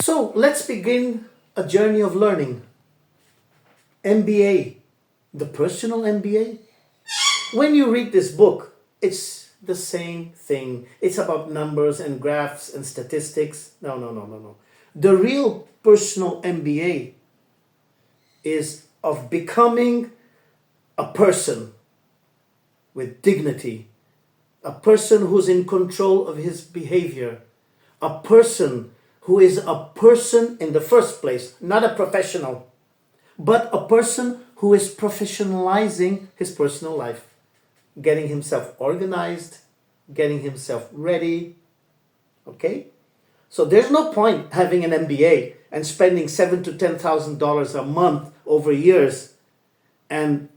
So let's begin a journey of learning. MBA, the personal MBA. When you read this book, it's the same thing. It's about numbers and graphs and statistics. No. The real personal MBA is of becoming a person with dignity, a person who's in control of his behavior, a person who is a person in the first place, not a professional, but a person who is professionalizing his personal life, getting himself organized, getting himself ready. Okay? So there's no point having an MBA and spending $7,000 to $10,000 a month over years and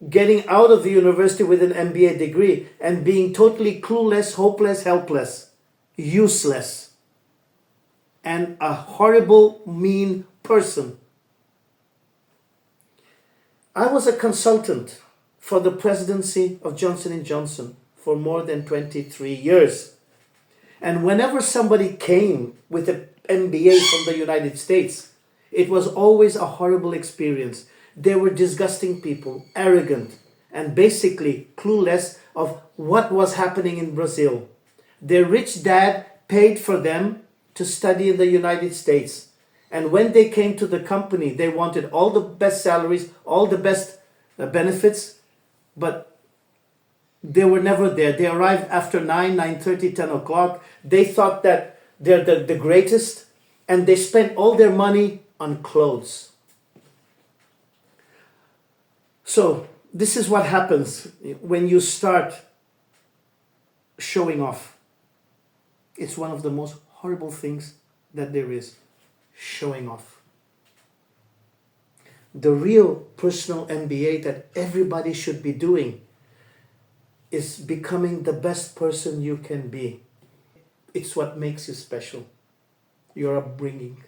getting out of the university with an MBA degree and being totally clueless, hopeless, helpless, useless, and a horrible, mean person. I was a consultant for the presidency of Johnson & Johnson for more than 23 years. And whenever somebody came with an MBA from the United States, it was always a horrible experience. They were disgusting people, arrogant, and basically clueless of what was happening in Brazil. Their rich dad paid for them to study in the United States. And when they came to the company, they wanted all the best salaries, all the best benefits, but they were never there. They arrived after 9:30, 10 o'clock. They thought that they're the greatest, and they spent all their money on clothes. So this is what happens when you start showing off. It's one of the most horrible things that there is, showing off. The real personal MBA that everybody should be doing is becoming the best person you can be. It's what makes you special. Your upbringing.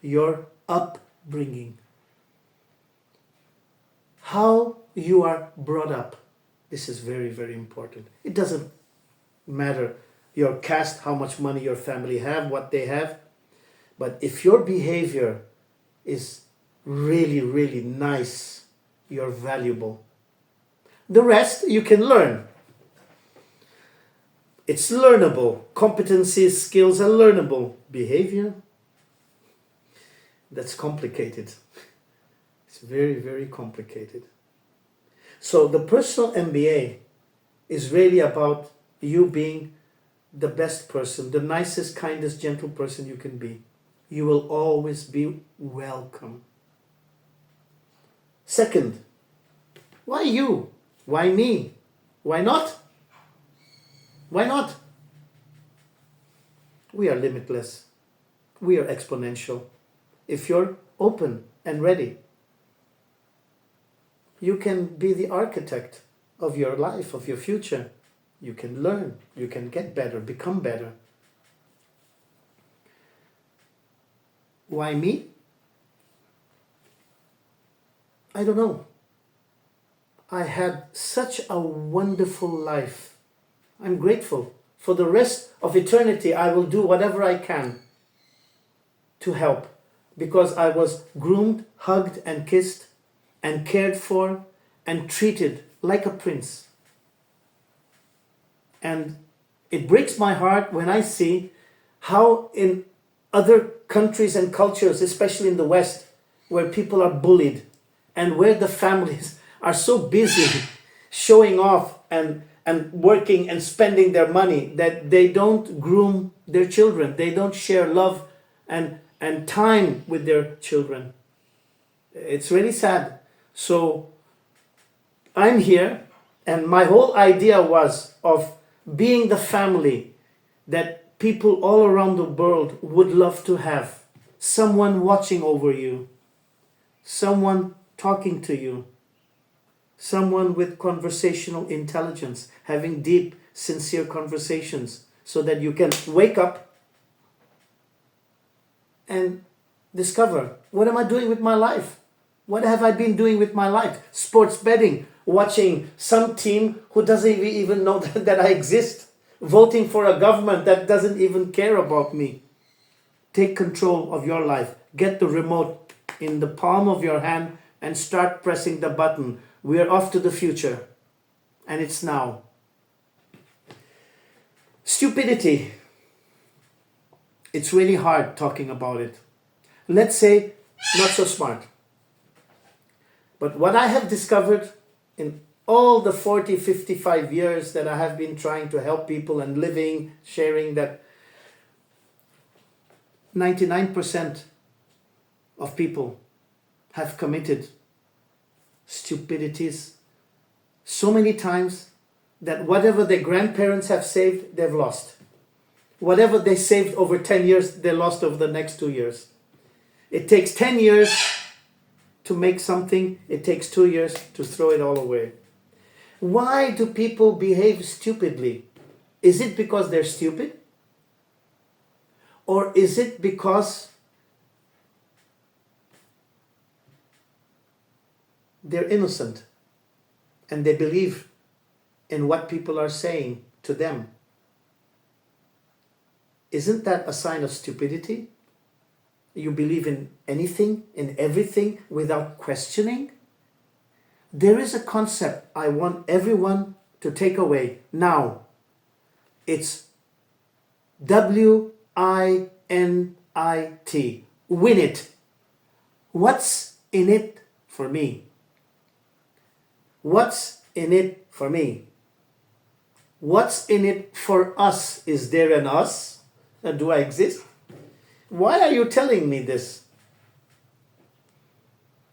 Your upbringing. How you are brought up. This is very, very important. It doesn't matter your caste, how much money your family have, what they have. But if your behavior is really, really nice, you're valuable. The rest you can learn. It's learnable. Competencies, skills are learnable. Behavior, that's complicated. It's very, very complicated. So the personal MBA is really about you being the best person, the nicest, kindest, gentle person you can be. You will always be welcome. Second, why you? Why me? Why not? Why not? We are limitless. We are exponential. If you're open and ready, you can be the architect of your life, of your future. You can learn, you can get better, become better. Why me? I don't know. I had such a wonderful life. I'm grateful. For the rest of eternity, I will do whatever I can to help, because I was groomed, hugged and kissed and cared for and treated like a prince. And it breaks my heart when I see how in other countries and cultures, especially in the West, where people are bullied and where the families are so busy showing off and working and spending their money that they don't groom their children. They don't share love and time with their children. It's really sad. So I'm here, and my whole idea was of being the family that people all around the world would love to have. Someone watching over you. Someone talking to you. Someone with conversational intelligence, having deep, sincere conversations so that you can wake up and discover, what am I doing with my life? What have I been doing with my life? Sports betting, watching some team who doesn't even know that I exist, voting for a government that doesn't even care about me, take control of your life. Get the remote in the palm of your hand and start pressing the button. We are off to the future. And it's now. Stupidity. It's really hard talking about it. Let's say not so smart. But what I have discovered in all the 40, 55 years that I have been trying to help people and living, sharing, that 99% of people have committed stupidities so many times that whatever their grandparents have saved, they've lost. Whatever they saved over 10 years, they lost over the next 2 years. It takes 10 years to make something. It takes 2 years to throw it all away. Why do people behave stupidly? Is it because they're stupid? Or is it because they're innocent and they believe in what people are saying to them? Isn't that a sign of stupidity? You believe in anything, in everything, without questioning? There is a concept I want everyone to take away now. It's WINIT. Win it. What's in it for me? What's in it for me? What's in it for us? Is there an us? Do I exist? Why are you telling me this?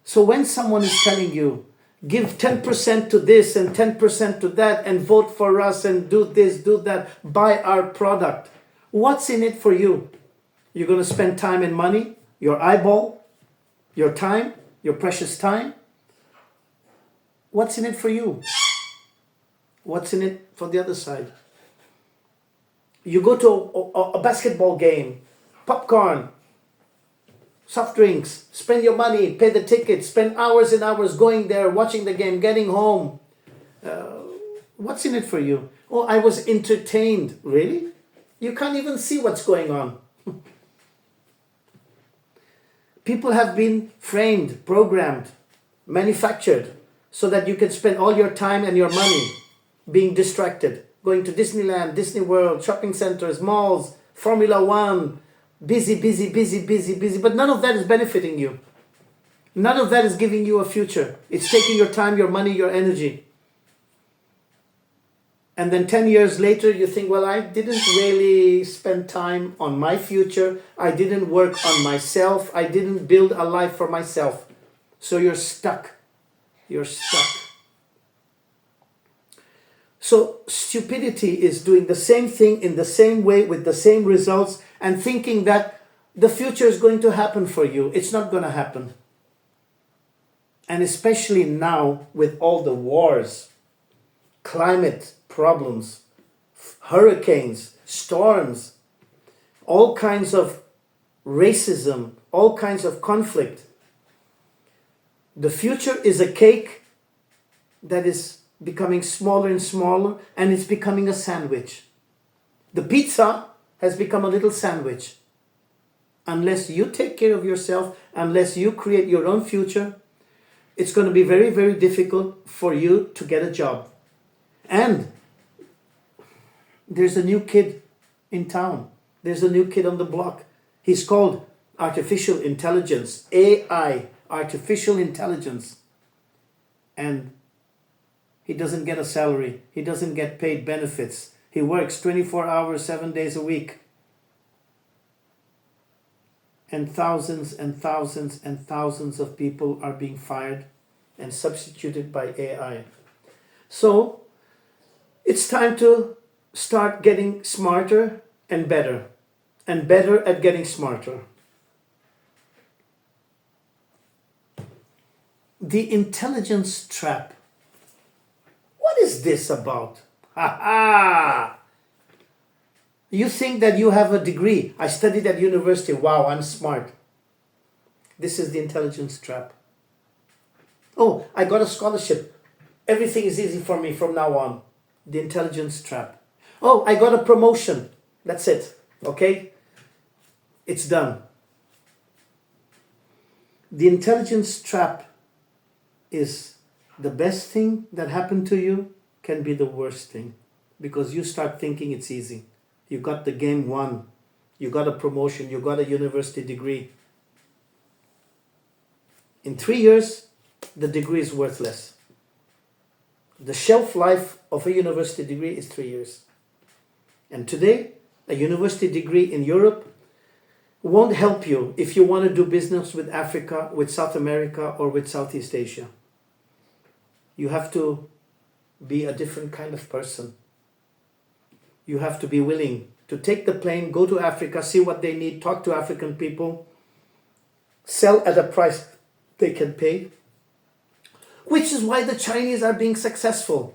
So when someone is telling you, give 10% to this and 10% to that and vote for us and do this, do that, buy our product, what's in it for you? You're going to spend time and money, your eyeball, your time, your precious time. What's in it for you? What's in it for the other side? You go to a basketball game, popcorn, soft drinks, spend your money, pay the ticket, spend hours and hours going there, watching the game, getting home. What's in it for you? Oh, I was entertained. Really? You can't even see what's going on. People have been framed, programmed, manufactured so that you can spend all your time and your money being distracted, going to Disneyland, Disney World, shopping centers, malls, Formula One, busy, but none of that is benefiting you. None of that is giving you a future. It's taking your time, your money, your energy. And then 10 years later, you think, well, I didn't really spend time on my future. I didn't work on myself. I didn't build a life for myself. So you're stuck. You're stuck. So stupidity is doing the same thing in the same way with the same results and thinking that the future is going to happen for you. It's not going to happen. And especially now with all the wars, climate problems, hurricanes, storms, all kinds of racism, all kinds of conflict. The future is a cake that is becoming smaller and smaller, and it's becoming a sandwich. The pizza has become a little sandwich. Unless you take care of yourself, unless you create your own future, it's going to be very, very difficult for you to get a job. And there's a new kid in town. There's a new kid on the block. He's called artificial intelligence, AI, artificial intelligence. And he doesn't get a salary. He doesn't get paid benefits. He works 24 hours, 7 days a week. And thousands and thousands and thousands of people are being fired and substituted by AI. So it's time to start getting smarter and better at getting smarter. The intelligence trap. What is this about? Ha ha! You think that you have a degree. I studied at university. Wow, I'm smart. This is the intelligence trap. Oh, I got a scholarship. Everything is easy for me from now on. The intelligence trap. Oh, I got a promotion. That's it. Okay? It's done. The intelligence trap is the best thing that happened to you, can be the worst thing, because you start thinking it's easy. You got the game won. You got a promotion. You got a university degree. In 3 years, the degree is worthless. The shelf life of a university degree is 3 years. And today, a university degree in Europe won't help you if you want to do business with Africa, with South America, or with Southeast Asia. You have to be a different kind of person. You have to be willing to take the plane, go to Africa, see what they need, talk to African people, sell at a price they can pay, which is why the Chinese are being successful.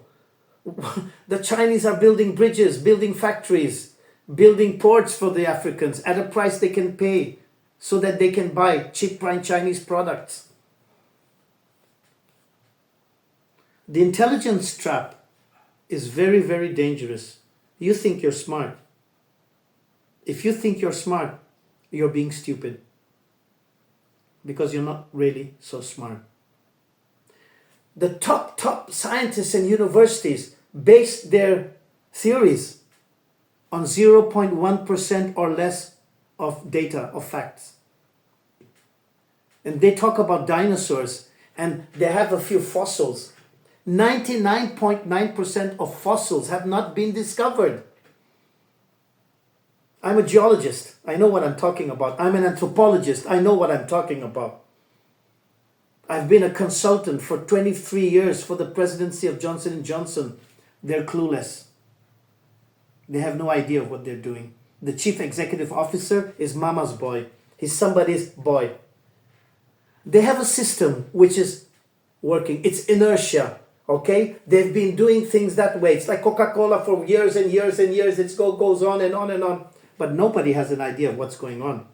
The Chinese are building bridges, building factories, building ports for the Africans at a price they can pay so that they can buy cheap Chinese products. The intelligence trap is very, very dangerous. You think you're smart. If you think you're smart, you're being stupid, because you're not really so smart. The top scientists in universities base their theories on 0.1% or less of data, of facts. And they talk about dinosaurs, and they have a few fossils. 99.9% of fossils have not been discovered. I'm a geologist. I know what I'm talking about. I'm an anthropologist. I know what I'm talking about. I've been a consultant for 23 years for the presidency of Johnson & Johnson. They're clueless. They have no idea what they're doing. The chief executive officer is mama's boy. He's somebody's boy. They have a system which is working. It's inertia, okay? They've been doing things that way. It's like Coca-Cola for years and years and years. It goes on and on and on. But nobody has an idea of what's going on.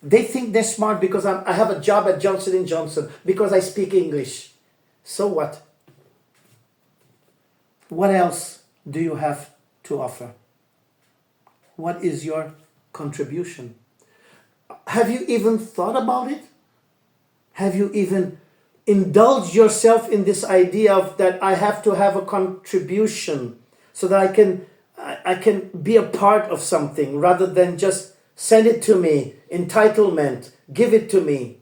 They think they're smart because I have a job at Johnson & Johnson, because I speak English. So what? What else do you have to offer? What is your contribution? Have you even thought about it? Have you even indulged yourself in this idea of that I have to have a contribution so that I can be a part of something, rather than just send it to me, entitlement, give it to me?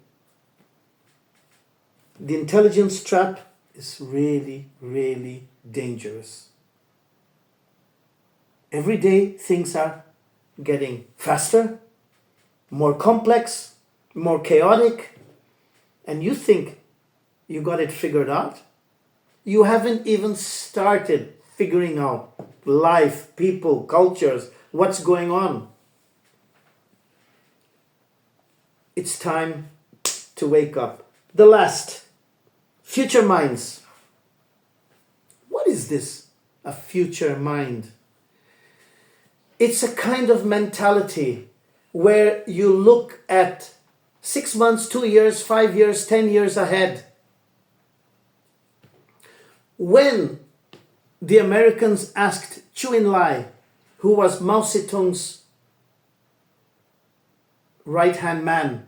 The intelligence trap is really, really dangerous. Every day things are getting faster, more complex, more chaotic, and you think you got it figured out. You haven't even started figuring out life, people, cultures, what's going on. It's time to wake up. The last, future minds. What is this, a future mind? It's a kind of mentality where you look at 6 months, 2 years, 5 years, 10 years ahead. When the Americans asked Chu Enlai, who was Mao Zedong's right-hand man,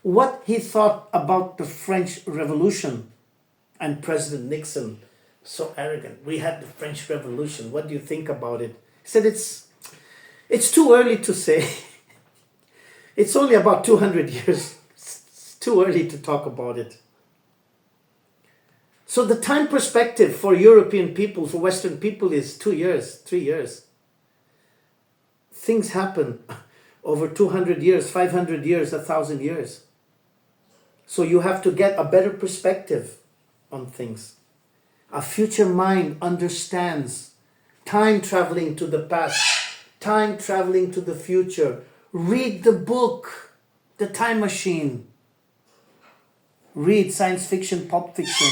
what he thought about the French Revolution, and President Nixon, so arrogant, we had the French Revolution, what do you think about it? He said, it's too early to say. It's only about 200 years. It's too early to talk about it. So the time perspective for European people, for Western people, is 2 years, 3 years. Things happen over 200 years, 500 years, 1,000 years. So you have to get a better perspective on things. A future mind understands time traveling to the past, time traveling to the future. Read the book, The Time Machine. Read science fiction, pulp fiction.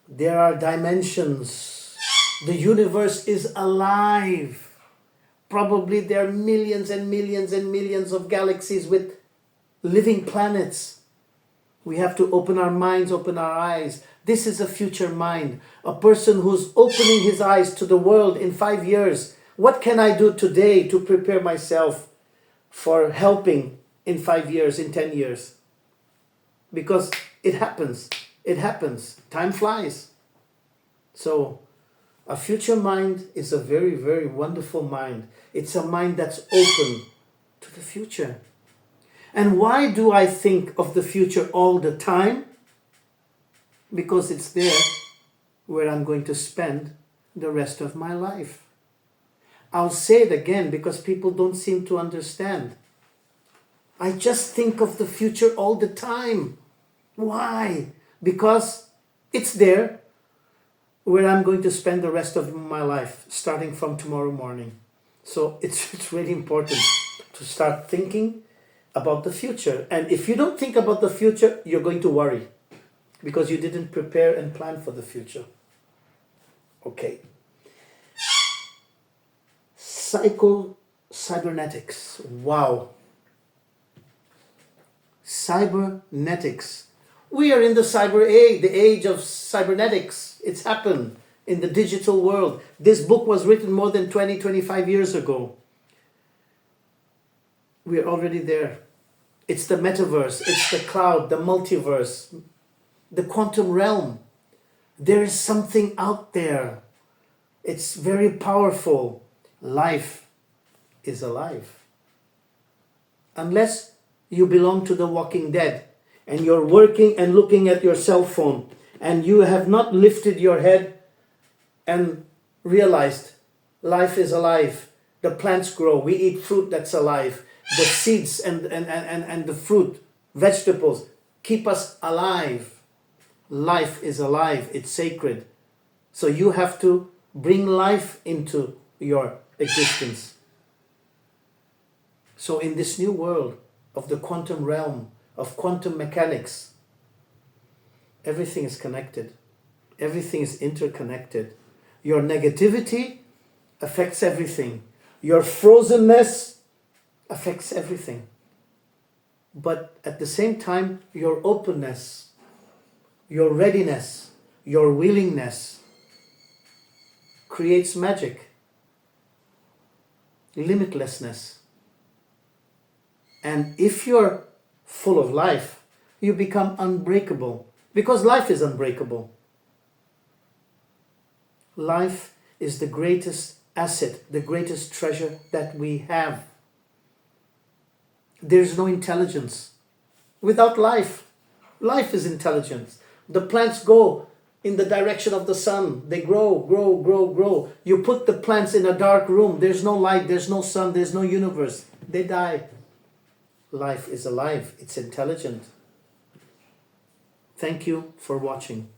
There are dimensions. The universe is alive. Probably there are millions and millions and millions of galaxies with living planets. We have to open our minds, open our eyes. This is a future mind, a person who's opening his eyes to the world in 5 years. What can I do today to prepare myself for helping in 5 years, in 10 years? Because it happens. It happens. Time flies. So a future mind is a very, very wonderful mind. It's a mind that's open to the future. And why do I think of the future all the time? Because it's there where I'm going to spend the rest of my life. I'll say it again because people don't seem to understand. I just think of the future all the time. Why? Because it's there where I'm going to spend the rest of my life, starting from tomorrow morning. So it's really important to start thinking about the future. And if you don't think about the future, you're going to worry because you didn't prepare and plan for the future. Okay. Cybernetics. Wow. Cybernetics. We are in the cyber age, the age of cybernetics. It's happened in the digital world. This book was written more than 20, 25 years ago. We are already there. It's the metaverse, it's the cloud, the multiverse, the quantum realm. There is something out there. It's very powerful. Life is alive. Unless you belong to the Walking Dead and you're working and looking at your cell phone and you have not lifted your head and realized life is alive. The plants grow. We eat fruit that's alive. The seeds and the fruit, vegetables, keep us alive. Life is alive. It's sacred. So you have to bring life into your existence. So in this new world of the quantum realm, of quantum mechanics, everything is connected. Everything is interconnected. Your negativity affects everything. Your frozenness affects everything. But at the same time, your openness, your readiness, your willingness creates magic, limitlessness. And if you're full of life, you become unbreakable because life is unbreakable. Life is the greatest asset, the greatest treasure that we have. There's no intelligence without life. Life is intelligence. The plants go in the direction of the sun. They grow, grow, grow, grow. You put the plants in a dark room. There's no light, there's no sun, there's no universe. They die. Life is alive. It's intelligent. Thank you for watching.